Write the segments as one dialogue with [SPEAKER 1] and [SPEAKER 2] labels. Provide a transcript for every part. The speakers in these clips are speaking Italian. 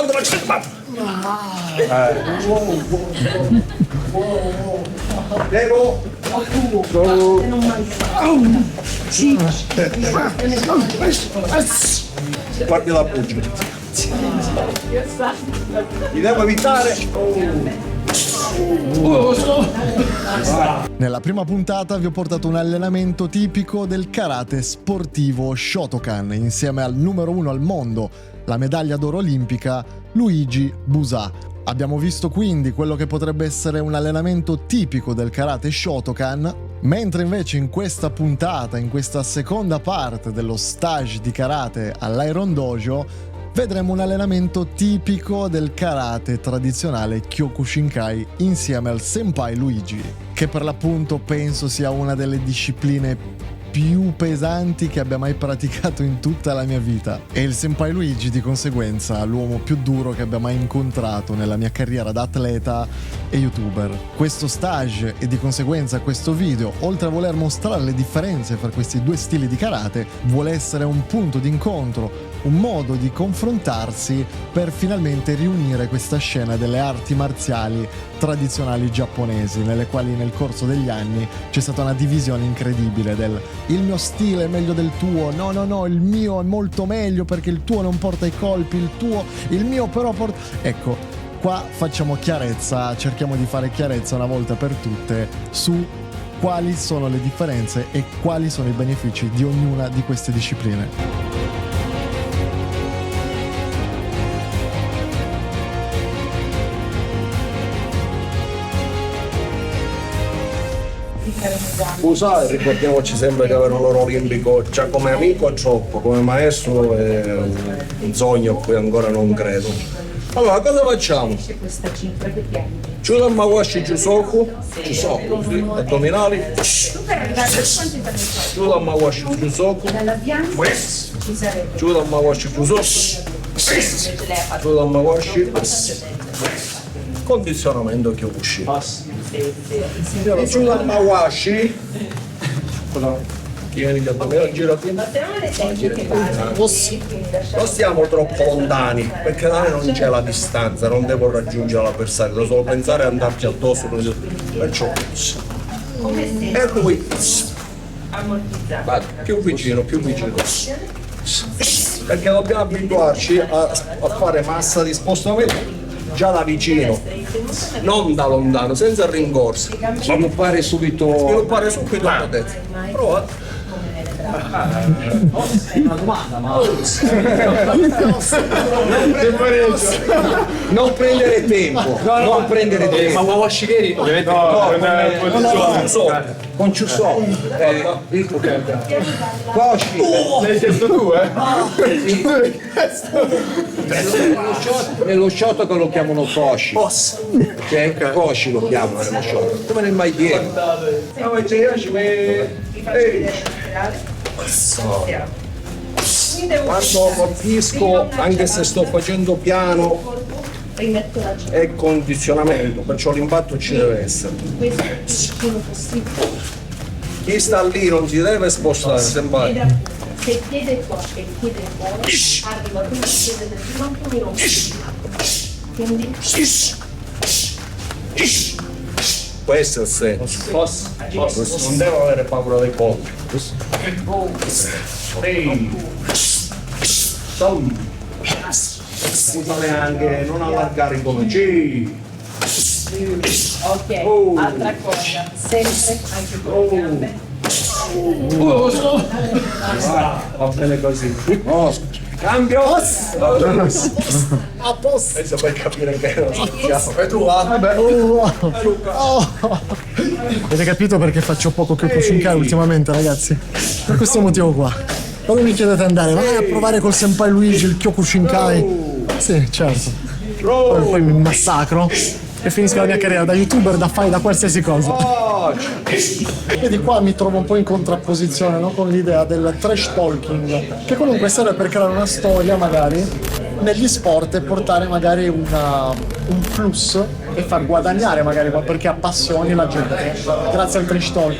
[SPEAKER 1] quando faccio Prego. Guardi la puggia. Mi devo evitare.
[SPEAKER 2] Nella prima puntata vi ho portato un allenamento tipico del karate sportivo Shotokan insieme al numero 1 al mondo, la medaglia d'oro olimpica Luigi Busà. Abbiamo visto quindi quello che potrebbe essere un allenamento tipico del karate Shotokan, mentre invece in questa puntata, in questa seconda parte dello stage di karate all'Iron Dojo, vedremo un allenamento tipico del karate tradizionale Kyokushinkai insieme al Senpai Luigi, che per l'appunto penso sia una delle discipline più pesanti che abbia mai praticato in tutta la mia vita, e il Senpai Luigi di conseguenza l'uomo più duro che abbia mai incontrato nella mia carriera da atleta e youtuber. Questo stage e di conseguenza questo video, oltre a voler mostrare le differenze fra questi due stili di karate, vuole essere un punto d'incontro, un modo di confrontarsi per finalmente riunire questa scena delle arti marziali tradizionali giapponesi, nelle quali nel corso degli anni c'è stata una divisione incredibile del il mio stile è meglio del tuo, no, il mio è molto meglio perché il tuo non porta i colpi, il mio però porta... Ecco, qua facciamo chiarezza, cerchiamo di fare chiarezza una volta per tutte su quali sono le differenze e quali sono i benefici di ognuna di queste discipline.
[SPEAKER 1] Busà, ricordiamoci sempre che avere un oro olimpico già come amico è troppo, come maestro è un sogno a cui ancora non credo. Allora, cosa facciamo? Judo Mawashi Jusoku, addominali. Judo Mawashi Jusoku, Judo Mawashi Jusoku, Judo Mawashi, condizionamento Kyokushin. Judo Mawashi, tieni gli addominali, girati. Non stiamo troppo lontani, perché da me non c'è la distanza, non devo raggiungere l'avversario, devo solo pensare a andarci addosso, perciò. E lui va più vicino, perché dobbiamo abituarci a fare massa di spostamento già da vicino, non da lontano, senza rincorsi.
[SPEAKER 3] Sviluppare subito
[SPEAKER 1] la testa. Prova.
[SPEAKER 3] una domanda, ma non prendere tempo, non prendere tempo.
[SPEAKER 4] Ma Washigeri ovviamente
[SPEAKER 3] Con Ciusso, Koshi,
[SPEAKER 4] l'hai chiesto tu,
[SPEAKER 3] nello shot lo chiamano Koshi, ok? Koshi lo chiamano nello shot, come nel Mai Diego.
[SPEAKER 1] Quando colpisco, anche se sto facendo piano, è condizionamento, perciò l'impatto ci deve essere. Chi sta lì non si deve spostare, sembra.
[SPEAKER 5] Se il piede qua e il piede fuori, arriva prima il piede del ginocchio, non si quindi
[SPEAKER 1] Questo è il senso. Non devo avere paura dei colpi. Scusate anche non allargare i colpi.
[SPEAKER 5] ok, altra cosa, sempre anche con le gambe.
[SPEAKER 1] Va bene così. Cambio! A posto! Adesso per capire che non siamo. E tu
[SPEAKER 2] Vabbè, Avete capito perché faccio poco Kyokushinkai ultimamente, ragazzi? Per questo motivo qua. Quando mi chiedete di andare, vai a provare col Senpai Luigi il Kyokushinkai. Sì, certo. Poi mi massacro e finisco la mia carriera da youtuber, da fare da qualsiasi cosa. E di qua mi trovo un po' in contrapposizione, no? Con l'idea del trash talking, che comunque serve per creare una storia magari negli sport è portare magari un flusso e far guadagnare magari perché appassioni la gente grazie al trash talk.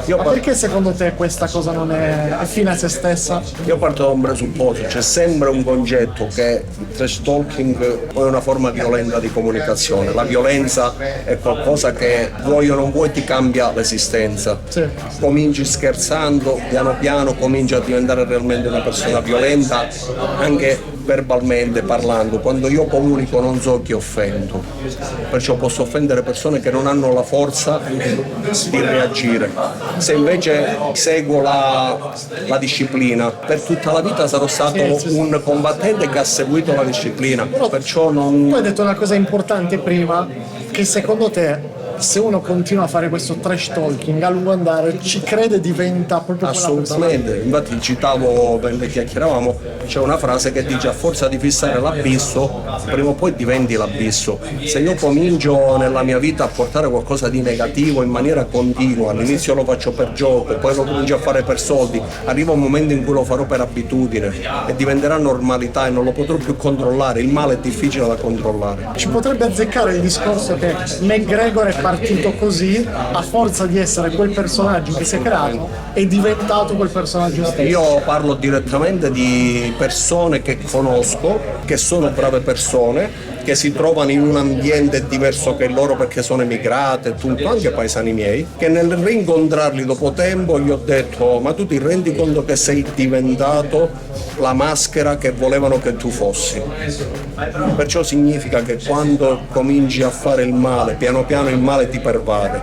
[SPEAKER 2] Ma perché secondo te questa cosa non è fine a se stessa?
[SPEAKER 1] Io parto da un presupposto, c'è sempre un concetto che il trash talking è una forma violenta di comunicazione. La violenza è qualcosa che vuoi o non vuoi ti cambia l'esistenza.
[SPEAKER 2] Sì.
[SPEAKER 1] Cominci scherzando, piano piano cominci a diventare realmente una persona violenta, anche verbalmente parlando. Quando io comunico non so chi offendo, perciò posso offendere persone che non hanno la forza di reagire. Se invece seguo la disciplina, per tutta la vita sarò stato un combattente che ha seguito la disciplina, perciò non...
[SPEAKER 2] Tu hai detto una cosa importante prima, che secondo te se uno continua a fare questo trash talking a lungo andare ci crede, diventa proprio quella
[SPEAKER 1] Assolutamente, infatti citavo mentre chiacchieravamo, c'è una frase che dice: a forza di fissare l'abisso prima o poi diventi l'abisso. Se io comincio nella mia vita a portare qualcosa di negativo in maniera continua, all'inizio lo faccio per gioco, poi lo comincio a fare per soldi, arriva un momento in cui lo farò per abitudine e diventerà normalità e non lo potrò più controllare. Il male è difficile da controllare.
[SPEAKER 2] Ci potrebbe azzeccare il discorso che McGregor è partito così, a forza di essere quel personaggio che si è creato, è diventato quel personaggio stesso.
[SPEAKER 1] Io parlo direttamente di persone che conosco, che sono brave persone, che si trovano in un ambiente diverso che il loro perché sono emigrate e tutto, anche paesani miei, che nel rincontrarli dopo tempo gli ho detto: ma tu ti rendi conto che sei diventato la maschera che volevano che tu fossi? Perciò significa che quando cominci a fare il male, piano piano il male ti pervade.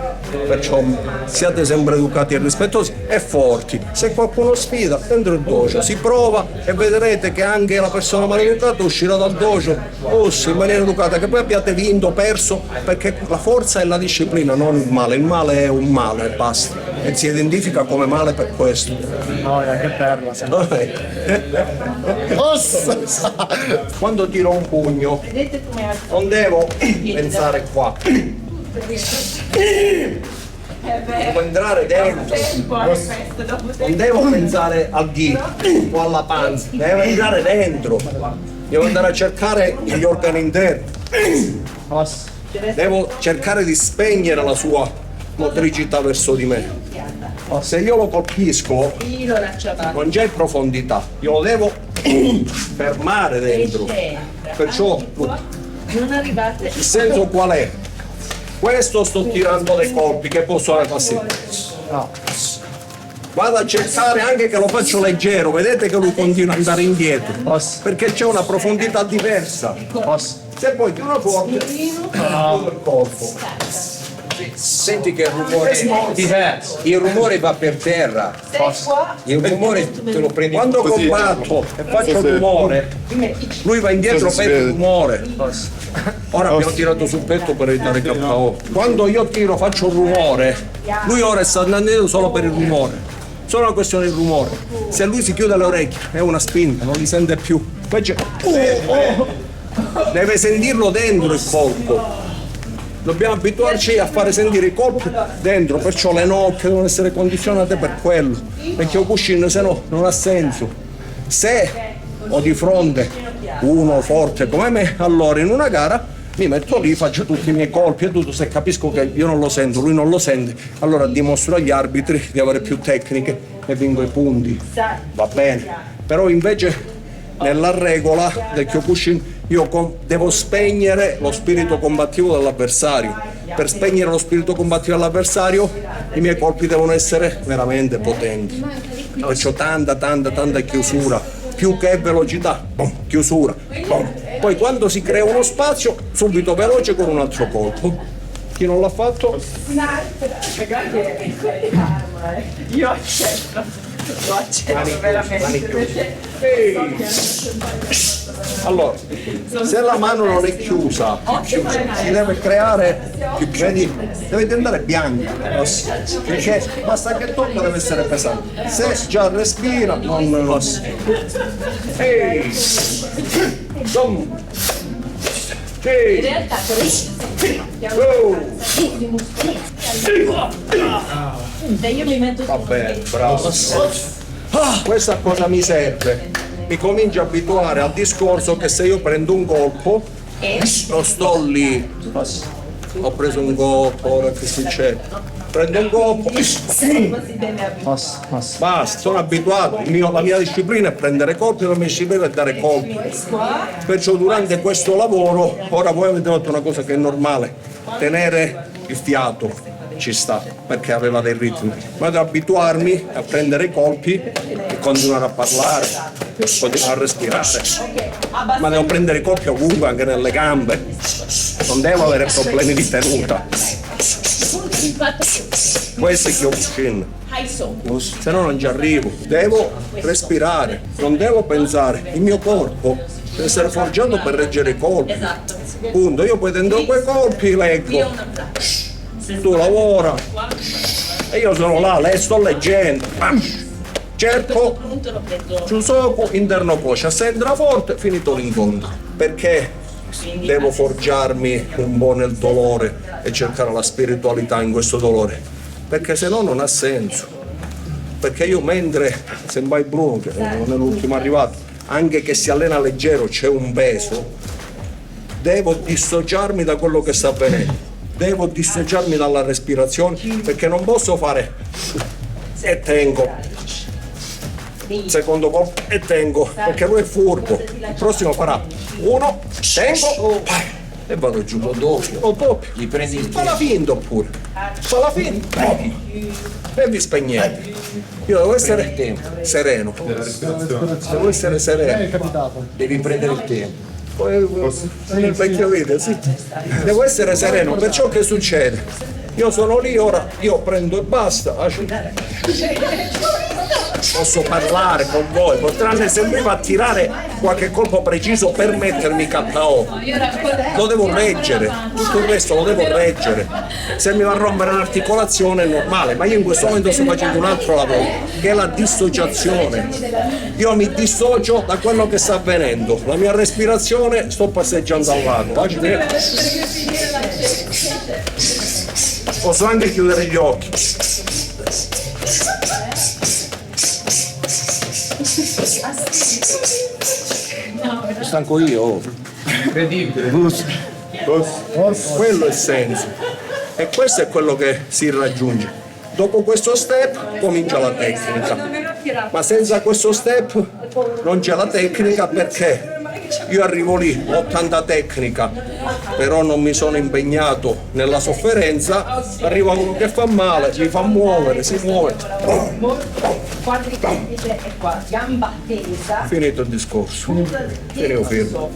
[SPEAKER 1] Perciò siate sempre educati e rispettosi e forti. Se qualcuno sfida, dentro il dojo si prova e vedrete che anche la persona maleducata uscirà dal dojo in maniera educata, che poi abbiate vinto o perso, perché la forza è la disciplina, non il male. Il male è un male e basta, e si identifica come male per questo.
[SPEAKER 2] No, che perla.
[SPEAKER 1] Quando tiro un pugno
[SPEAKER 5] Vedete come ha
[SPEAKER 1] non devo pensare qua, devo entrare dentro, non devo pensare al ghito o alla panza, devo entrare dentro, devo andare a cercare gli organi interni, devo cercare di spegnere la sua motricità verso di me. Se io lo colpisco non c'è profondità, io lo devo fermare dentro. Perciò
[SPEAKER 5] non arrivate.
[SPEAKER 1] il senso qual è? Questo sto tirando dei colpi che posso fare così. Vado a cercare anche che lo faccio leggero, vedete che lui continua ad andare indietro, perché c'è una profondità diversa. Se poi tiro forte, tutto il corpo.
[SPEAKER 3] Senti che il rumore va per terra. Il rumore te lo prendi
[SPEAKER 1] Quando combatto e faccio rumore, lui va indietro per il rumore. Ora abbiamo tirato sul petto per evitare KO. Quando io tiro faccio rumore, lui ora sta andando indietro solo per il rumore. Solo una questione di rumore. Se lui si chiude le orecchie è una spinta, non li sente più. Invece deve sentirlo dentro il colpo. Dobbiamo abituarci a fare sentire i colpi dentro, perciò le nocche devono essere condizionate per quello. Perché Kyokushin se no non ha senso. Se ho di fronte uno forte come me, allora in una gara mi metto lì, faccio tutti i miei colpi e tutto. Se capisco che io non lo sento, lui non lo sente, allora dimostro agli arbitri di avere più tecniche e vinco i punti. Va bene. Però invece nella regola del Kyokushin io devo spegnere lo spirito combattivo dell'avversario. Per spegnere lo spirito combattivo dell'avversario i miei colpi devono essere veramente potenti. Perciò tanta chiusura, più che velocità, boom, chiusura, boom. Poi quando si crea uno spazio, subito veloce con un altro colpo. Chi non l'ha fatto?
[SPEAKER 5] Io accetto. Lo accetto veramente.
[SPEAKER 1] Allora, se la mano non è chiusa, si deve creare, vedi, deve diventare bianca, perché basta che tocca, deve essere pesante. Se già respira, non. Ehi! Dom!
[SPEAKER 5] In realtà io mi metto
[SPEAKER 1] Va bene, bravo. Questa cosa mi serve. mi comincio a abituare al discorso che se io prendo un colpo, non sto lì, ho preso un colpo, ora che succede? Prendo un colpo, basta, sono abituato, la mia disciplina è prendere colpi, la mia disciplina è dare colpi. Perciò durante questo lavoro, ora voi avete detto una cosa che è normale, tenere il fiato ci sta, perché aveva dei ritmi, ma devo abituarmi a prendere i colpi e continuare a parlare, continuare a respirare, ma devo prendere i colpi ovunque, anche nelle gambe, non devo avere problemi di tenuta. Questo è Kyokushin, se no non ci arrivo, devo respirare, non devo pensare, il mio corpo deve essere forgiato per reggere i colpi, punto. Io poi dentro quei colpi leggo, tu lavora e io sono là, sto leggendo, cerco Chusoku interno coscia, sembra forte, finito l'incontro, perché devo forgiarmi un po' nel dolore e cercare la spiritualità in questo dolore, perché se no non ha senso, perché io mentre Senpai Bruno, che non è l'ultimo arrivato, anche che si allena leggero c'è un peso, devo dissociarmi da quello che sta avvenendo, devo dissociarmi dalla respirazione, perché non posso fare e tengo, secondo colpo e tengo, perché lui è furbo, il prossimo farà uno, tengo e vado giù, lo doppio,
[SPEAKER 3] Gli prendi il
[SPEAKER 1] fa la finta oppure, fa la finta e vi spegnete. Io devo essere sereno, devo essere sereno,
[SPEAKER 3] devi prendere il tempo.
[SPEAKER 1] nel vecchio video, sì. Devo essere sereno, perciò che succede? Io sono lì, ora io prendo e basta. Posso parlare con voi, potranno sempre a tirare qualche colpo preciso per mettermi KO. Lo devo reggere, tutto il resto lo devo reggere. Se mi va a rompere un'articolazione è normale, ma io in questo momento sto facendo un altro lavoro, che è la dissociazione. Io mi dissocio da quello che sta avvenendo. La mia respirazione, sto passeggiando al lago. Posso anche chiudere gli occhi. Stanco io.
[SPEAKER 4] Incredibile.
[SPEAKER 1] Quello è il senso. E questo è quello che si raggiunge. Dopo questo step comincia la tecnica. Ma senza questo step non c'è la tecnica, perché io arrivo lì, ho tanta tecnica, però non mi sono impegnato nella sofferenza, arriva uno che fa male, mi fa muovere, si muove.
[SPEAKER 6] Quadriceps e qua, gamba tesa.
[SPEAKER 1] Finito il discorso, finivo fermo.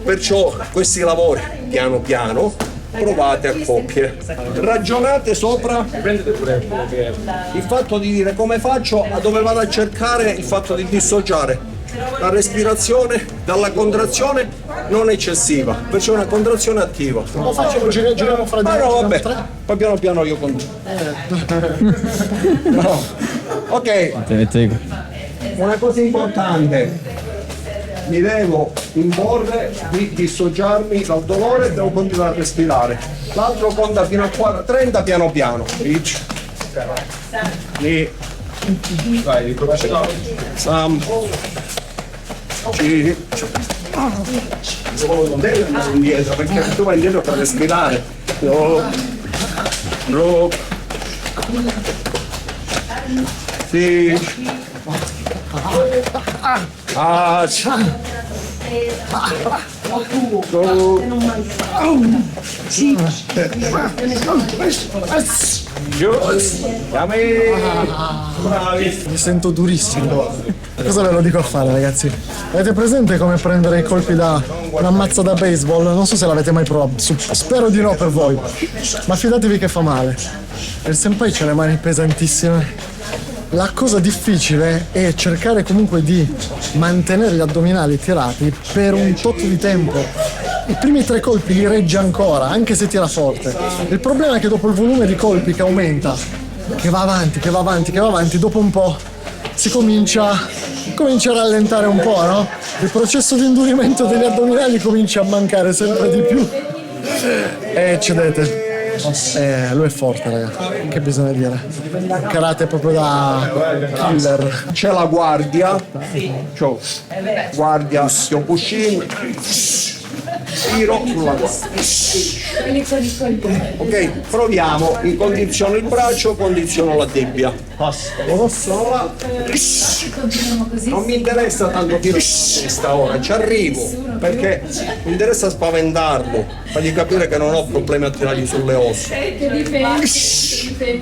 [SPEAKER 1] Perciò questi lavori, piano piano, provate a coppie, ragionate sopra il fatto di dire come faccio, a dove vado a cercare il fatto di dissociare la respirazione dalla contrazione non eccessiva, perciò è una contrazione attiva.
[SPEAKER 2] Lo facciamo, giriamo fra di
[SPEAKER 1] Ma
[SPEAKER 2] noi.
[SPEAKER 1] no, vabbè, poi piano piano io continuo. No. Ok, una cosa importante, mi devo imporre di dissociarmi dal dolore e devo continuare a respirare. L'altro conta fino a 30 piano piano. Lì.
[SPEAKER 4] Vai, ricominci.
[SPEAKER 1] Sam. Non devi andare indietro, perché tu vai indietro per respirare. Sì.
[SPEAKER 2] Mi sento durissimo. Cosa ve lo dico a fare, ragazzi? Avete presente come prendere i colpi da una mazza da baseball? Non so se l'avete mai provato, spero di no per voi, ma fidatevi che fa male. Il senpai c'ha le mani pesantissime. La cosa difficile è cercare comunque di mantenere gli addominali tirati per un tot di tempo. I primi 3 colpi li regge ancora, anche se tira forte. Il problema è che dopo il volume di colpi che aumenta, che va avanti, dopo un po' si comincia a rallentare un po', no? Il processo di indurimento degli addominali comincia a mancare sempre di più e cedete. Lui è forte, ragazzi. Che bisogna dire? Karate proprio da killer.
[SPEAKER 1] C'è la guardia, ciao. Guardia, Kyokushin, tiro sulla guardia. Ok, proviamo, incondiziono il braccio, condiziono la tibia. Possono là. Non mi interessa tanto tirare la testa ora, ci arrivo, perché mi interessa spaventarlo, fargli capire che non ho problemi a tirargli sulle ossa.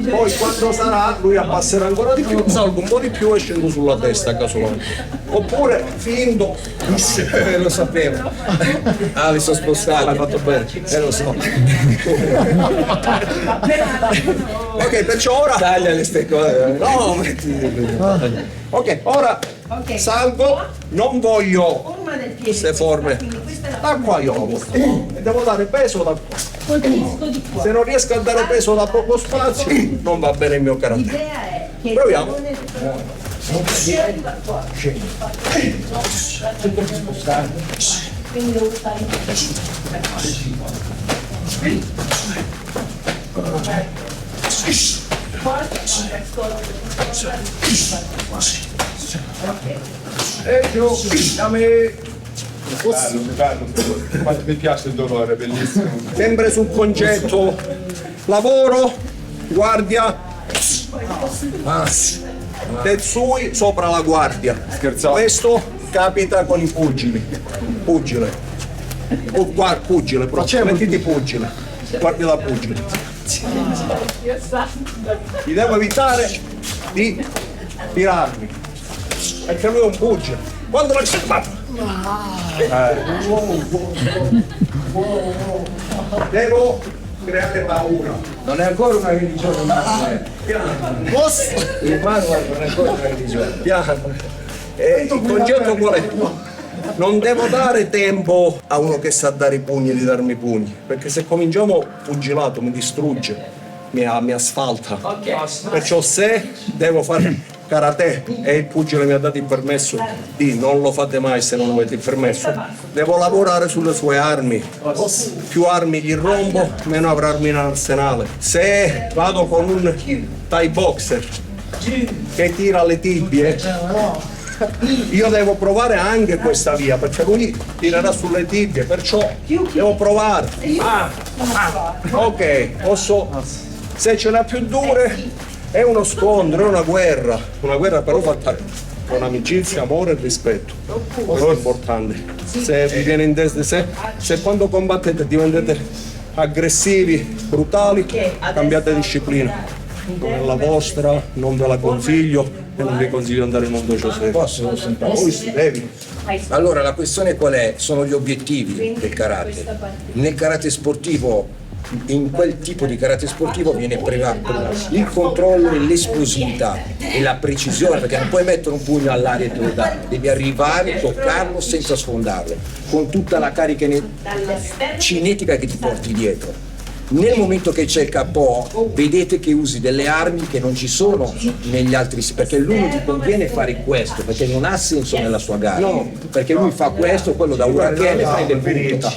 [SPEAKER 1] Poi quando sarà, lui abbasserà ancora di più, salgo un po' di più e scendo sulla testa casualmente. Oppure finto, lo sapevo.
[SPEAKER 3] Ah, mi sono spostato.
[SPEAKER 1] L'hai fatto bene, lo so. Ok, perciò ora.
[SPEAKER 3] Taglia le ste cose.
[SPEAKER 1] No, ok, ora salgo, non voglio queste forme. Da qua io e devo dare peso da qua. Se non riesco a dare peso da poco spazio, non va bene il mio karate.
[SPEAKER 6] L'idea è che
[SPEAKER 1] Proviamo.
[SPEAKER 5] Quindi devo stare in
[SPEAKER 1] E giù, dammi.
[SPEAKER 4] Quanto mi piace il dolore, bellissimo.
[SPEAKER 1] Sempre sul concetto lavoro, guardia, Tetsui sopra la guardia.
[SPEAKER 4] Scherzavo.
[SPEAKER 1] Questo capita con i pugili. Pugile. Pugile, proprio. Mettiti pugile. Guardi la pugile. Gli devo evitare di tirarmi. Perché lui è un pugile. Quando lo devo creare paura.
[SPEAKER 3] Non è ancora una religione, ma il manual non è ancora una religione.
[SPEAKER 1] Piano. E il concetto qual è? Non devo dare tempo a uno che sa dare i pugni di darmi i pugni, perché se cominciamo pugilato mi distrugge, mi asfalta. Perciò se devo fare karate e il pugile mi ha dato il permesso di non lo fate mai se non avete il permesso, devo lavorare sulle sue armi. Più armi gli rompo, meno avrà armi in arsenale. Se vado con un Thai boxer che tira le tibie, io devo provare anche questa via, perché lui tirerà sulle tibie, perciò devo provare. Ok, posso, se ce l'ha più dure è uno scontro, è una guerra però fatta con amicizia, amore e rispetto. Questo è importante. Se vi viene in testa, se quando combattete diventate aggressivi, brutali, cambiate disciplina. Non è la vostra, non ve la consiglio e non vi consiglio di andare in un dojo serio.
[SPEAKER 3] Posso?
[SPEAKER 1] Devi.
[SPEAKER 3] Allora, la questione qual è? Sono gli obiettivi del karate. Nel karate sportivo, in quel tipo di karate sportivo viene premiato il controllo e l'esplosività e la precisione, perché non puoi mettere un pugno all'aria e te lo dare, devi arrivare, toccarlo senza sfondarlo, con tutta la carica cinetica che ti porti dietro. Nel momento che c'è il KO, vedete che usi delle armi che non ci sono negli altri, perché lui non ti conviene fare questo, perché non ha senso nella sua gara, perché lui fa questo, quello da huracane e prende il punto.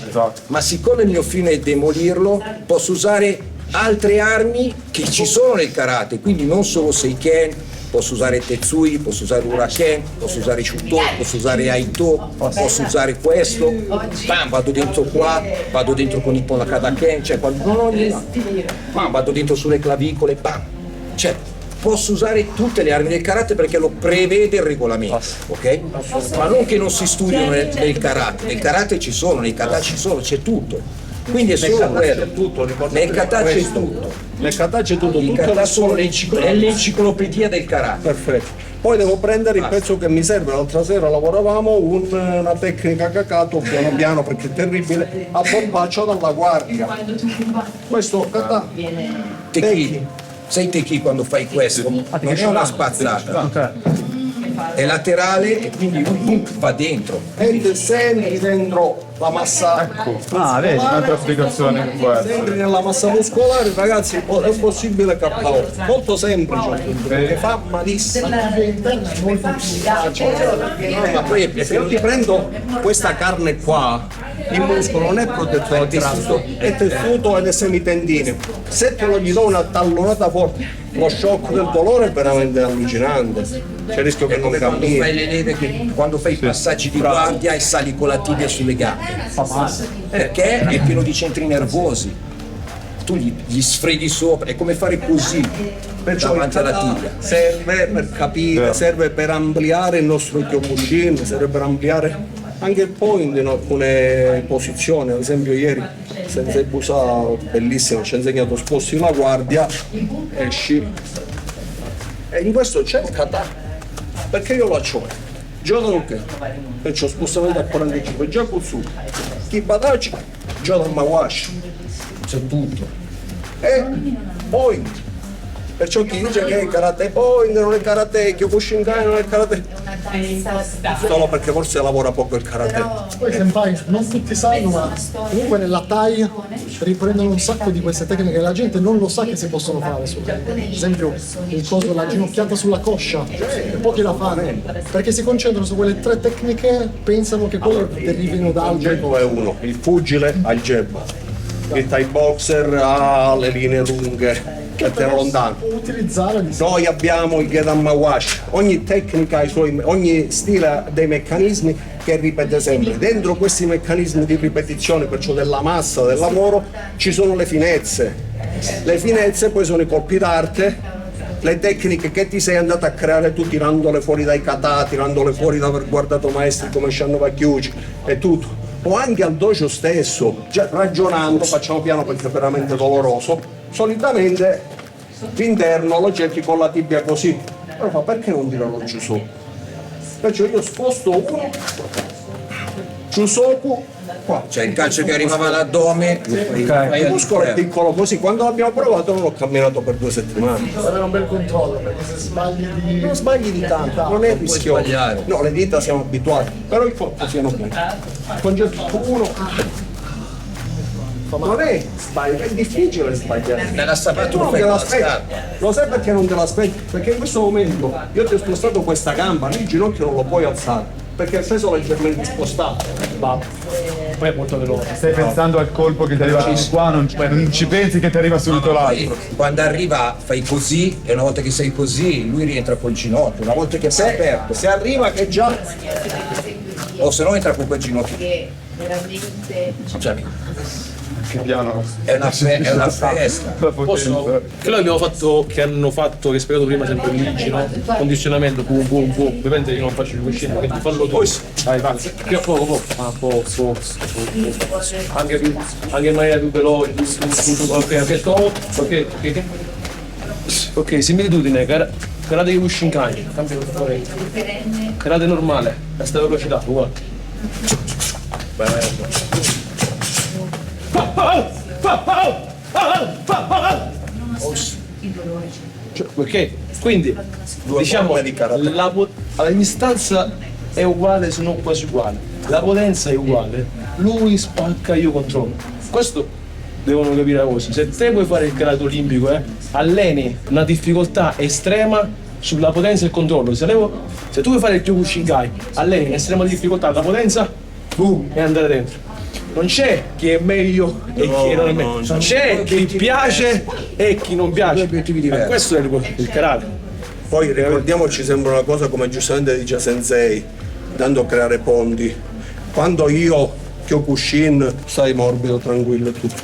[SPEAKER 3] Ma siccome il mio fine è demolirlo, posso usare altre armi che ci sono nel karate, quindi non solo Seiken, posso usare Tetsui, posso usare Huraken, posso usare Shuto, posso usare Aito, posso usare questo, bam, vado dentro qua, vado dentro con Ippon Nakadaken, cioè bam, vado dentro sulle clavicole, bam, cioè posso usare tutte le armi del karate perché lo prevede il regolamento, ok? Ma non che non si studiano nel karate ci sono, nei kata ci sono, c'è tutto. Quindi è solo quello. Nel kata c'è tutto.
[SPEAKER 1] Nel kata c'è tutto.
[SPEAKER 3] Il kata è l'enciclopedia del karate.
[SPEAKER 1] Perfetto. Poi devo prendere il pezzo che mi serve. L'altra sera lavoravamo una tecnica kakato piano piano perché è terribile, a pompaccio dalla guardia. Questo kata.
[SPEAKER 3] Teki. Sei teki quando fai questo? Non è una spazzata. È laterale e quindi va dentro.
[SPEAKER 1] Entri sempre dentro la massa.
[SPEAKER 4] Ah, vedi, un'altra spiegazione. Guarda.
[SPEAKER 1] Entri nella massa muscolare, ragazzi, è un possibile KO. Molto semplice, che fa malissimo.
[SPEAKER 3] Ma poi
[SPEAKER 1] Se io ti prendo questa carne qua Il muscolo non è protetto dal grasso, è tessuto ed è semitendine. Se te lo gli do una tallonata forte, lo shock del dolore è veramente allucinante. C'è il rischio che non
[SPEAKER 3] Come quando
[SPEAKER 1] cammini.
[SPEAKER 3] fai le leve, quando fai i passaggi di guardia e sali con la tibia sulle gambe. Perché è pieno di centri nervosi. Tu gli sfreghi sopra, è come fare così
[SPEAKER 1] Perciò il
[SPEAKER 3] davanti alla
[SPEAKER 1] kata
[SPEAKER 3] tibia.
[SPEAKER 1] serve per capire, serve per ampliare il nostro Kyokushin, serve per ampliare anche il point in alcune posizioni. Ad esempio ieri Sensei Busa, bellissimo, ci ha insegnato sposti la guardia, esci. E in questo c'è il kata, perché io lo faccio. Jodan perciò spostamento a 45, Jakutsu, Kibadachi, Jodan Mawashi, c'è tutto. E point. Perciò chi dice che è karate point non è karate, Kyokushinkai non è karate, solo perché forse lavora poco il karate.
[SPEAKER 2] Poi senpai, non tutti sanno, ma comunque nella Thai riprendono un sacco di queste tecniche che la gente non lo sa che si possono fare. Ad esempio il coso, la ginocchiata sulla coscia, pochi la fanno, perché si concentrano su quelle 3 tecniche, pensano che quello derivino da
[SPEAKER 1] Il
[SPEAKER 2] altre.
[SPEAKER 1] jab è uno, il pugile ha il jab, il Thai boxer ha le linee lunghe, che te lontano.
[SPEAKER 2] Può utilizzare di
[SPEAKER 1] Noi abbiamo il Gedan Mawashi, ogni tecnica ha i suoi, ogni stile ha dei meccanismi che ripete sempre. Dentro questi meccanismi di ripetizione, perciò della massa, del lavoro, ci sono le finezze. Le finezze poi sono i colpi d'arte, le tecniche che ti sei andata a creare tu tirandole fuori dai kata, tirandole fuori da aver guardato maestri come Shanno Vakkyuchi e tutto. O anche al dojo stesso, già ragionando, facciamo piano perché è veramente doloroso. Solitamente l'interno lo cerchi con la tibia così, però fa perché non tirarlo giù sopra? Perciò io sposto uno, Chusoku, qua.
[SPEAKER 3] Cioè il calcio che arrivava all'addome, fai
[SPEAKER 1] Il
[SPEAKER 3] al
[SPEAKER 1] muscolo è
[SPEAKER 3] terra.
[SPEAKER 1] piccolo così, quando l'abbiamo provato non ho camminato per 2 settimane.
[SPEAKER 2] Deve avere un bel controllo, perché se sbagli di...
[SPEAKER 1] Non sbagli di tanto, non è rischioso.
[SPEAKER 3] sbagliare.
[SPEAKER 1] No, le dita siamo abituati, però il corpo siano bene. Concetto uno. Non è sbaglio, è difficile sbagliare.
[SPEAKER 3] Nella sapata
[SPEAKER 1] Tu
[SPEAKER 3] lo
[SPEAKER 1] non
[SPEAKER 3] fai
[SPEAKER 1] te
[SPEAKER 3] con la
[SPEAKER 1] l'aspetti.
[SPEAKER 3] scarpa.
[SPEAKER 1] Lo sai perché non te l'aspetti? Perché in questo momento io ti ho spostato questa gamba, il ginocchio non lo puoi alzare, perché il peso è leggermente spostato.
[SPEAKER 7] Poi è molto veloce.
[SPEAKER 4] Stai pensando al colpo che ti arriva qua, non ci pensi che ti arriva subito l'altro.
[SPEAKER 3] Poi, quando arriva fai così e una volta che sei così lui rientra col ginocchio, una volta che sei aperto,
[SPEAKER 1] Se arriva che già
[SPEAKER 3] o se no entra con quel ginocchio.
[SPEAKER 5] Che veramente
[SPEAKER 3] Cioè,
[SPEAKER 4] Che piano.
[SPEAKER 3] è una festa.
[SPEAKER 4] La potenza.
[SPEAKER 7] Quello che abbiamo fatto, che hanno fatto, che hai spiegato prima sempre Luigi, no? Condizionamento, boom boom boom. Ovviamente io non faccio il cuscino, che tu fallo tu. Dai, vai. Che poco. Anche in maniera più veloce, ok, similitudine, karate di Bushinkai, cambio per favore. Karate normale, a sta velocità, uguale. Perché? Quindi diciamo
[SPEAKER 1] forme di karate.
[SPEAKER 7] la distanza è uguale, se non quasi uguale. La potenza è uguale. Lui spacca, io controllo. Questo devono capire la cosa. Se te vuoi fare il karate olimpico, alleni una difficoltà estrema sulla potenza e il controllo. Se tu vuoi fare il Kyokushinkai, alleni un'estrema difficoltà alla potenza, boom, e andare dentro. Non c'è chi è meglio e chi non è meglio. C'è chi piace e chi non piace.
[SPEAKER 3] obiettivi diversi.
[SPEAKER 7] Questo è il karate.
[SPEAKER 1] poi ricordiamoci sempre una cosa, come giustamente dice Sensei, dando a creare ponti. Quando io Kyokushin, stai morbido, tranquillo e tutto.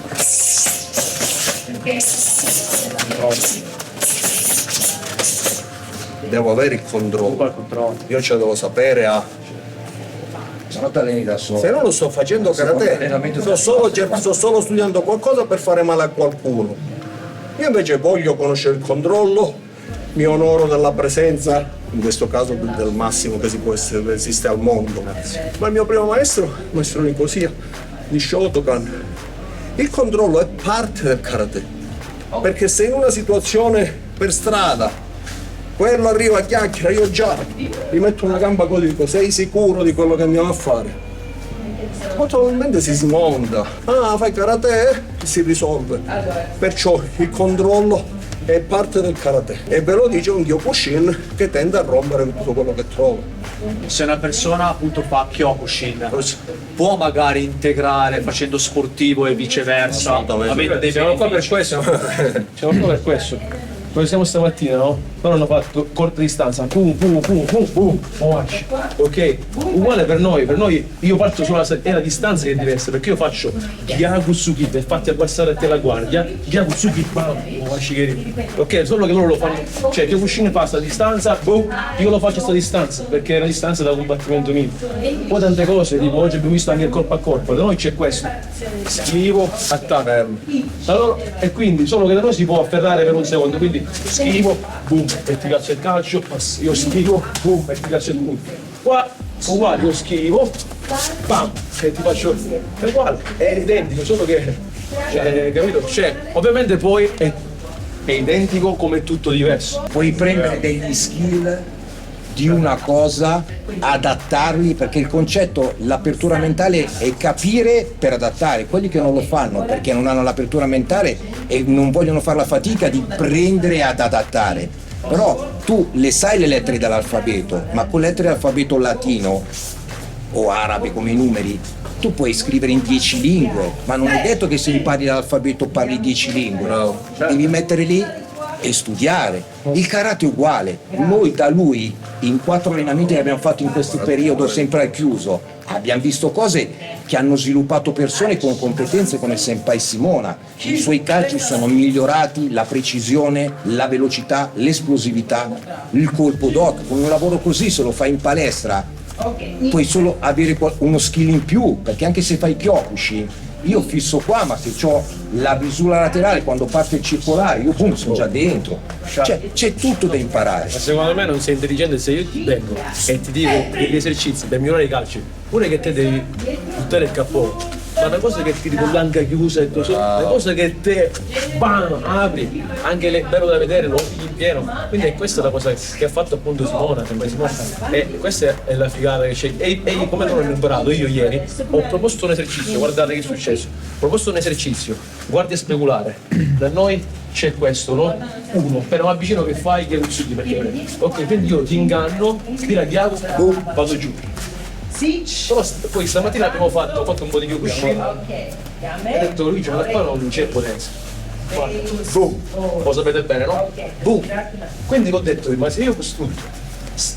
[SPEAKER 1] Devo avere il controllo. Io ce lo devo sapere a.
[SPEAKER 3] Se no ti alleni da solo.
[SPEAKER 1] Se no lo sto facendo karate, sto solo studiando qualcosa per fare male a qualcuno. Io invece voglio conoscere il controllo, mi onoro della presenza, in questo caso del massimo che esiste al mondo. Ma il mio primo maestro, il maestro Nicosia di Shotokan, il controllo è parte del karate. Perché se in una situazione per strada quello arriva a chiacchiera, io già gli metto una gamba così, dico sei sicuro di quello che andiamo a fare? Automaticamente si smonta, fai karate e si risolve. Perciò il controllo è parte del karate e ve lo dice un Kyokushin che tende a rompere tutto quello che trova.
[SPEAKER 8] Se una persona appunto fa Kyokushin, può magari integrare facendo sportivo e viceversa. Avete dei
[SPEAKER 7] Siamo qua per questo. Siamo qua per questo. Quando siamo stamattina, no? Loro hanno fatto corta distanza, pum pum pum pum pum, moaci. Ok? Uguale per noi io parto è la distanza che è diversa, perché io faccio Gyakutsuki per farti abbassare a te la guardia, Gyakutsuki, bam, moaci che arrivi. Ok? Solo che loro lo fanno, cioè Kyokushin fa sta distanza, boom, io lo faccio a sta distanza, perché è una distanza da combattimento mio. Poi tante cose, tipo oggi abbiamo visto anche il corpo a corpo, da noi c'è questo, schivo, attacco. Allora, e quindi solo che da noi si può afferrare per un secondo, quindi schivo, boom, e ti calcio il calcio, io schivo, boom, e ti calcio il boom. Qua uguale, io schivo, bam, e ti faccio, è uguale, è identico, solo che, capito? Cioè, ovviamente poi è identico come è tutto diverso.
[SPEAKER 3] Puoi prendere degli skill di una cosa, adattarli, perché il concetto, l'apertura mentale è capire per adattare. Quelli che non lo fanno perché non hanno l'apertura mentale e non vogliono fare la fatica di prendere ad adattare. Però tu le sai le lettere dell'alfabeto, ma con le lettere dell'alfabeto latino o arabe come i numeri tu puoi scrivere in 10 lingue, ma non è detto che se impari l'alfabeto parli 10 lingue. Devi mettere lì e studiare. Il karate è uguale. Noi da lui, in 4 allenamenti che abbiamo fatto in questo periodo sempre al chiuso, abbiamo visto cose che hanno sviluppato persone con competenze come Senpai Simona. I suoi calci sono migliorati, la precisione, la velocità, l'esplosività, il colpo d'occhio. Con un lavoro così, se lo fai in palestra, puoi solo avere uno skill in più, perché anche se fai Kyokushin, io fisso qua, ma se ho la visura laterale quando parte il circolare, io boom, sono già dentro. C'è tutto da imparare.
[SPEAKER 7] Ma secondo me non sei intelligente se io ti vengo e ti dico degli esercizi per migliorare i calci, pure che te devi buttare il cappotto. Ma una cosa che ti dico l'anca chiusa e tutto, una cosa che te bam, apri, anche bello da vedere, lo apri in pieno. Quindi è questa la cosa che ha fatto appunto Simona, e questa è la figata che c'è. E come non ho imparato, io ieri ho proposto un esercizio, guardate che è successo. Ho proposto un esercizio, guardia speculare. Da noi c'è questo, no? Uno, però avvicino che fai che uccidi perché. Ok, quindi io ti inganno, ti radiavo, boom, vado giù. Però poi stamattina ho fatto un po' di Kyokushin e ho detto Luigi, ma da qua non c'è potenza. Boom, lo sapete bene, no? Boom. Quindi ho detto, ma se io costruisco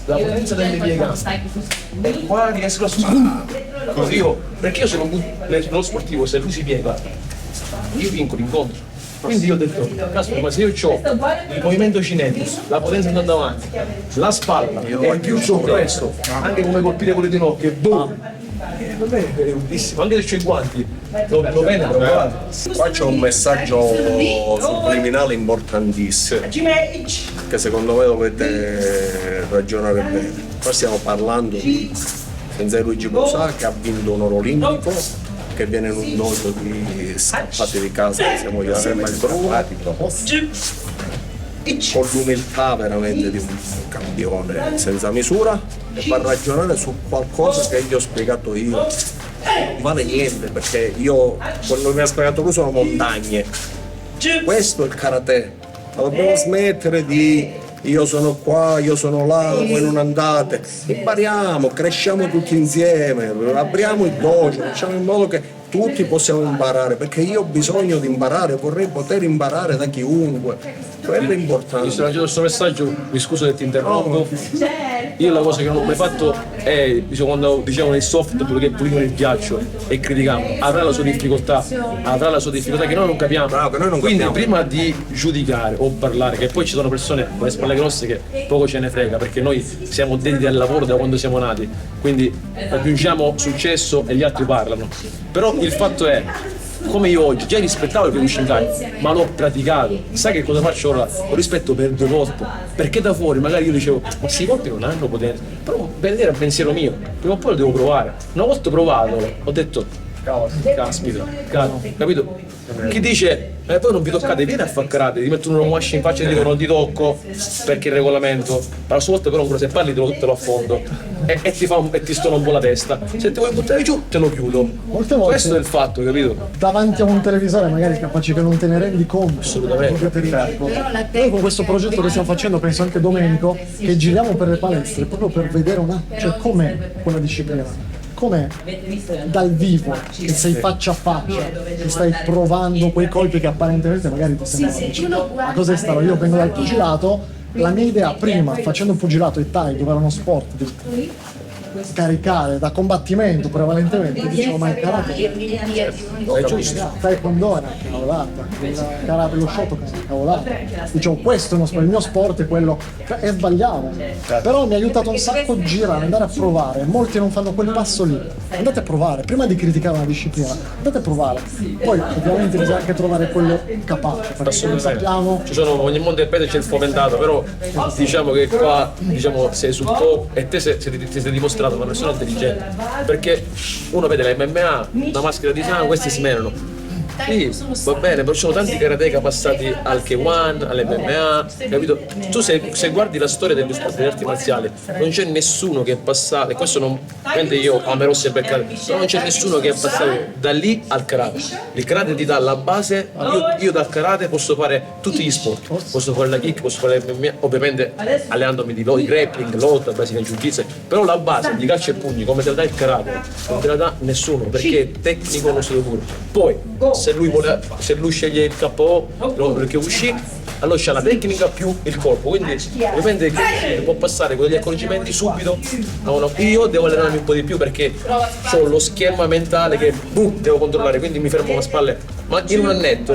[SPEAKER 7] la potenza delle mie gambe e qua riesco a io, perché io sono nello sportivo, se lui si piega, io vinco l'incontro. Quindi io ho detto, caspita, ma se io ho il movimento cinese, la potenza andando avanti, la spalla e più c'ho questo, anche come colpire con le ginocchia, boom! Per me è bellissimo, anche se c'ho i guanti, lo vedo, guardate.
[SPEAKER 1] Qua c'è un messaggio subliminale importantissimo che secondo me dovete ragionare bene. Qua stiamo parlando di Sensei Luigi Busa che ha vinto un oro olimpico, che viene in un dojo di scappati di casa, che siamo io sempre trovati, con l'umiltà veramente di un campione senza misura, e fa ragionare su qualcosa che gli ho spiegato io. Non vale niente, perché io, quello che mi ha spiegato lui sono montagne. Questo è il karate. Ma dobbiamo smettere di io sono qua, io sono là, voi non andate. Impariamo, cresciamo tutti insieme, apriamo il dojo, facciamo in modo che tutti possiamo imparare, perché io ho bisogno di imparare, vorrei poter imparare da chiunque. Quello è importante.
[SPEAKER 7] Visto questo messaggio, mi scuso se ti interrompo. Io la cosa che non ho mai fatto è, quando diciamo nei soft, che pulivano il ghiaccio e criticavano, avrà la sua difficoltà che noi non capiamo. Quindi prima di giudicare o parlare, che poi ci sono persone con le spalle grosse che poco ce ne frega, perché noi siamo dediti al lavoro da quando siamo nati, quindi raggiungiamo successo e gli altri parlano. Però il fatto è, come io oggi già rispettavo il Kyokushin ma l'ho praticato, sai che cosa faccio ora? Lo rispetto per default, perché da fuori magari io dicevo ma questi colpi non hanno potenza, però per vedere il pensiero mio, prima o poi lo devo provare. Una volta provato ho detto caspita, capito? Chi dice poi non vi toccate, vieni a fare karate, ti mettono un wash in faccia e ti dicono non ti tocco perché il regolamento, ma la sua volta però se parli te lo affondo e ti stona un po' la testa, se ti vuoi buttare giù te lo chiudo.
[SPEAKER 2] Molte volte
[SPEAKER 7] Questo è il fatto, capito?
[SPEAKER 2] davanti a un televisore magari capace che non te ne rendi conto.
[SPEAKER 7] Assolutamente.
[SPEAKER 2] Noi con questo progetto che stiamo facendo, penso anche Domenico, che giriamo per le palestre proprio per vedere cioè com'è quella disciplina. Com'è dal vivo, che sei faccia a faccia, che stai provando quei colpi che apparentemente magari ti sembrano. Ma cos'è stato? Io vengo dal pugilato, la mia idea prima, facendo pugilato e Thai, dove era uno sport di caricare da combattimento prevalentemente, dicevo ma il karate
[SPEAKER 7] È giusto.
[SPEAKER 2] taekwondo è una cavolata, il karate, lo Shotokan è una cavolata. Dicevo questo è uno sport, il mio sport è quello, e sbagliavo, però mi ha aiutato un sacco girare, andare a provare. Molti non fanno quel passo lì, andate a provare, prima di criticare una disciplina andate a provare, poi ovviamente bisogna anche trovare quello capace, perché non sappiamo.
[SPEAKER 7] Ci sono, ogni mondo del paese c'è il fomentato, però diciamo che qua sei sul top e te ti sei dimostrato una persona intelligente, perché uno vede la MMA, una maschera di sangue, questi si menano. Sì, va bene, però ci sono tanti karateka passati al K1, all'MMA, capito? Tu se guardi la storia degli sport delle arti marziali, non c'è nessuno che è passato, e questo non, ovviamente io amerò sempre il karate, però non c'è nessuno che è passato da lì al karate. Il karate ti dà la base, io dal karate posso fare tutti gli sport, posso fare la kick, posso fare l'MMA, ovviamente allenandomi di grappling, lotta, basica jiu-jitsu, però la base di calcio e pugni come te la dà il karate, non te la dà nessuno, perché è tecnico non si pure. Poi, se lui sceglie il KO perché uscì, allora c'ha la tecnica più il corpo, quindi ovviamente può passare con degli accorgimenti subito a uno. Io devo allenarmi un po' di più perché ho lo schema mentale che devo controllare, quindi mi fermo alle spalle, ma in un annetto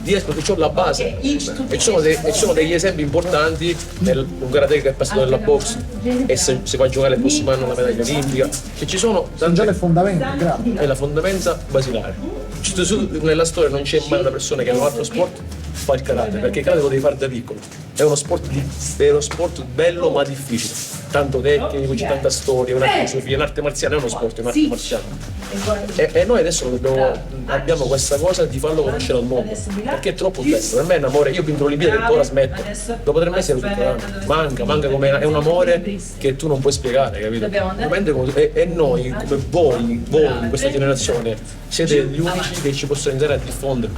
[SPEAKER 7] riesco perché ho la base e ci sono degli esempi importanti nel karate che è passato nella box e se si va a giocare il prossimo anno la medaglia olimpica, che ci sono
[SPEAKER 2] Già le fondamenta, grazie.
[SPEAKER 7] è la fondamenta basilare. Nella storia non c'è mai una persona che ha un altro sport fa il karate, perché il karate lo devi fare da piccolo. È uno sport bello ma difficile, tanto tecnico, c'è tanta storia, una filosofia, un'arte marziale è uno sport, è un'arte marziale. E noi adesso abbiamo questa cosa di farlo conoscere al mondo, perché è troppo bello. Per me è un amore, io ho vinto l'Olimpiade e ora smetto. Dopo 3 mesi ero tutto l'anno. Manca come è un amore che tu non puoi spiegare, capito? E noi, come voi in questa generazione, siete gli unici che ci possono andare a diffondere.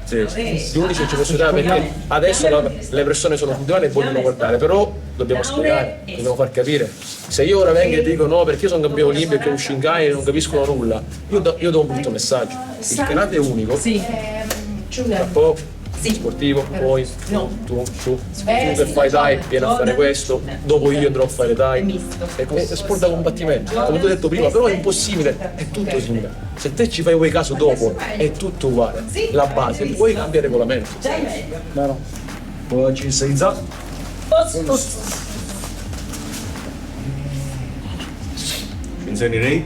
[SPEAKER 7] Gli unici che ci possono dare, perché adesso le persone sono culturali e vogliono guardare, però dobbiamo spiegare, dobbiamo far capire. Se io ora vengo e dico no perché io sono campione olimpico e che un Shinkai e non capiscono nulla, io do un brutto messaggio. Il karate è unico, poi sportivo, poi tu che fai Thai vieni a fare questo, dopo io andrò a fare Thai, è sport da combattimento, come ti ho detto prima, però è impossibile, è tutto simile. Se te ci fai quel caso dopo è tutto uguale, la base, puoi cambiare regolamento.
[SPEAKER 2] Vero.
[SPEAKER 1] Poi ci sei za. Inserirei.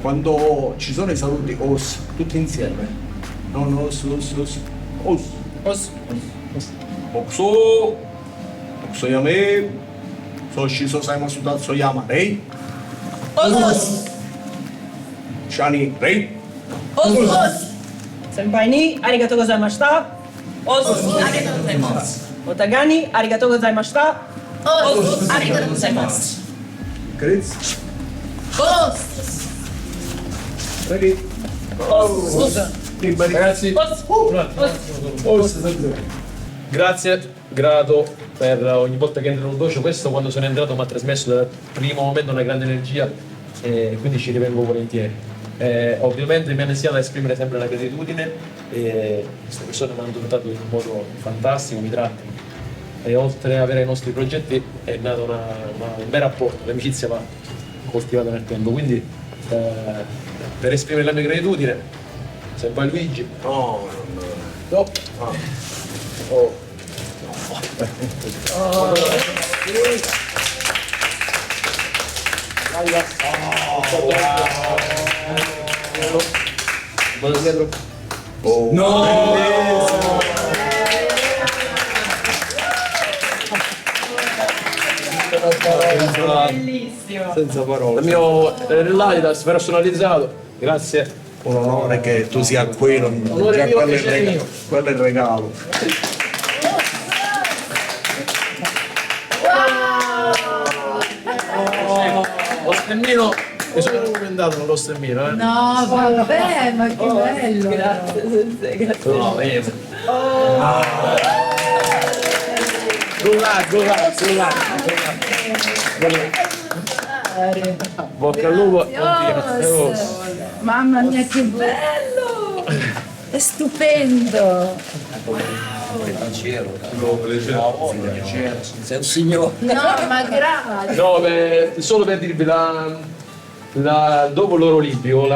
[SPEAKER 1] Quando ci sono i saluti os, tutti insieme. Non os. Bokso. Bokso yame. So shiso saimasu tatsu yama rei. Shani rei.
[SPEAKER 6] Senpai ni arigatou gozaimashita.
[SPEAKER 5] Arigatou gozaimasu.
[SPEAKER 6] Otagani arigatou gozaimashita.
[SPEAKER 5] Arigatou gozaimasu.
[SPEAKER 1] Chris.
[SPEAKER 7] Ready? Ragazzi, grazie, grato per ogni volta che entro in un dojo. Questo quando sono entrato mi ha trasmesso dal primo momento una grande energia e quindi ci rivengo volentieri. Ovviamente mi hanno insegnato a esprimere sempre la gratitudine e queste persone mi hanno trattato in un modo fantastico, mi trattano. E oltre ad avere i nostri progetti è nato un bel rapporto, l'amicizia va coltivata nel tempo, quindi per esprimere la mia gratitudine, Senpai Luigi.
[SPEAKER 1] No. Senza parole.
[SPEAKER 7] Il mio l'Adidas personalizzato, grazie.
[SPEAKER 1] Un onore che tu sia qui,
[SPEAKER 7] Onore
[SPEAKER 1] già
[SPEAKER 7] mio,
[SPEAKER 1] quello è
[SPEAKER 7] piacere
[SPEAKER 1] il
[SPEAKER 7] mio.
[SPEAKER 1] quello è il regalo.
[SPEAKER 7] Lo stemmino, mi sono documentato con lo stemmino, eh.
[SPEAKER 9] No, vabbè, ma che bello.
[SPEAKER 7] No, Good luck. Bocca al lupo. Oddio.
[SPEAKER 9] Mamma mia, che bello. È stupendo.
[SPEAKER 3] Sei un signore.
[SPEAKER 9] No, ma grazie.
[SPEAKER 7] No, beh, solo per dirvi, dopo l'oro olimpico,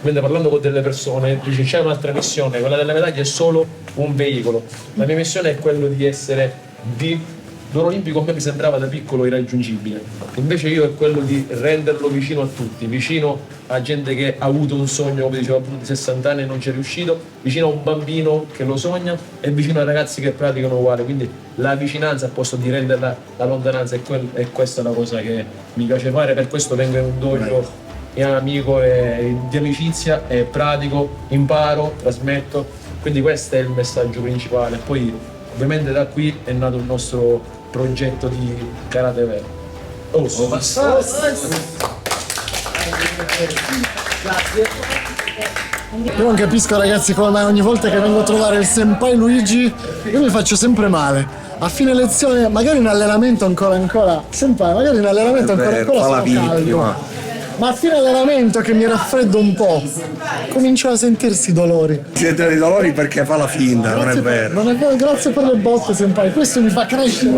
[SPEAKER 7] mentre parlando con delle persone, dice c'è un'altra missione, quella della medaglia è solo un veicolo. La mia missione è quello di essere l'oro olimpico a me mi sembrava da piccolo irraggiungibile, invece io è quello di renderlo vicino a tutti, vicino a gente che ha avuto un sogno, come diceva Bruno, di 60 anni e non ci è riuscito, vicino a un bambino che lo sogna e vicino ai ragazzi che praticano uguale, quindi la vicinanza al posto di renderla la lontananza è questa la cosa che mi piace fare, per questo vengo in un dojo amico di amicizia, e pratico, imparo, trasmetto, quindi questo è il messaggio principale. Poi ovviamente da qui è nato il nostro progetto di karate vero.
[SPEAKER 2] Io non capisco, ragazzi, come mai ogni volta che vengo a trovare il senpai Luigi io mi faccio sempre male. A fine lezione, magari in allenamento ancora, senpai, magari in allenamento
[SPEAKER 1] È vero, fa la
[SPEAKER 2] sono
[SPEAKER 1] vittima.
[SPEAKER 2] caldo. Ma a fine allenamento che mi raffreddo un po', comincio a sentirsi dolori.
[SPEAKER 1] Siete dei dolori perché fa la finta, non è vero.
[SPEAKER 2] Non è vero, grazie per le botte, senpai, questo mi fa crescere.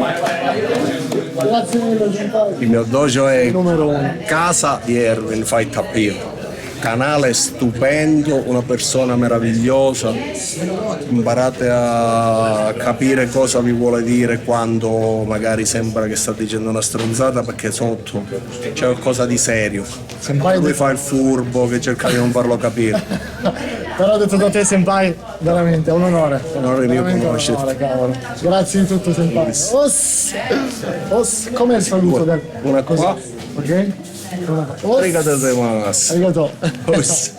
[SPEAKER 2] Grazie mille, senpai.
[SPEAKER 1] Il mio dojo è
[SPEAKER 2] Numero uno.
[SPEAKER 1] casa di Erwin Fight Appeal. Canale stupendo, una persona meravigliosa. Imparate a capire cosa vi vuole dire quando magari sembra che sta dicendo una stronzata, perché sotto c'è qualcosa di serio.
[SPEAKER 2] Senpai,
[SPEAKER 1] Lui fa il furbo che cerca di non farlo capire.
[SPEAKER 2] però detto da te, senpai, veramente è un onore.
[SPEAKER 1] Onore mio
[SPEAKER 2] Veramente un
[SPEAKER 1] conoscerti.
[SPEAKER 2] onore, cavolo. Grazie di tutto, senpai. Com'è il saluto del...
[SPEAKER 1] Una qua,
[SPEAKER 2] Ok?
[SPEAKER 1] arigato gozaimasu.
[SPEAKER 2] Arigato.
[SPEAKER 1] Os.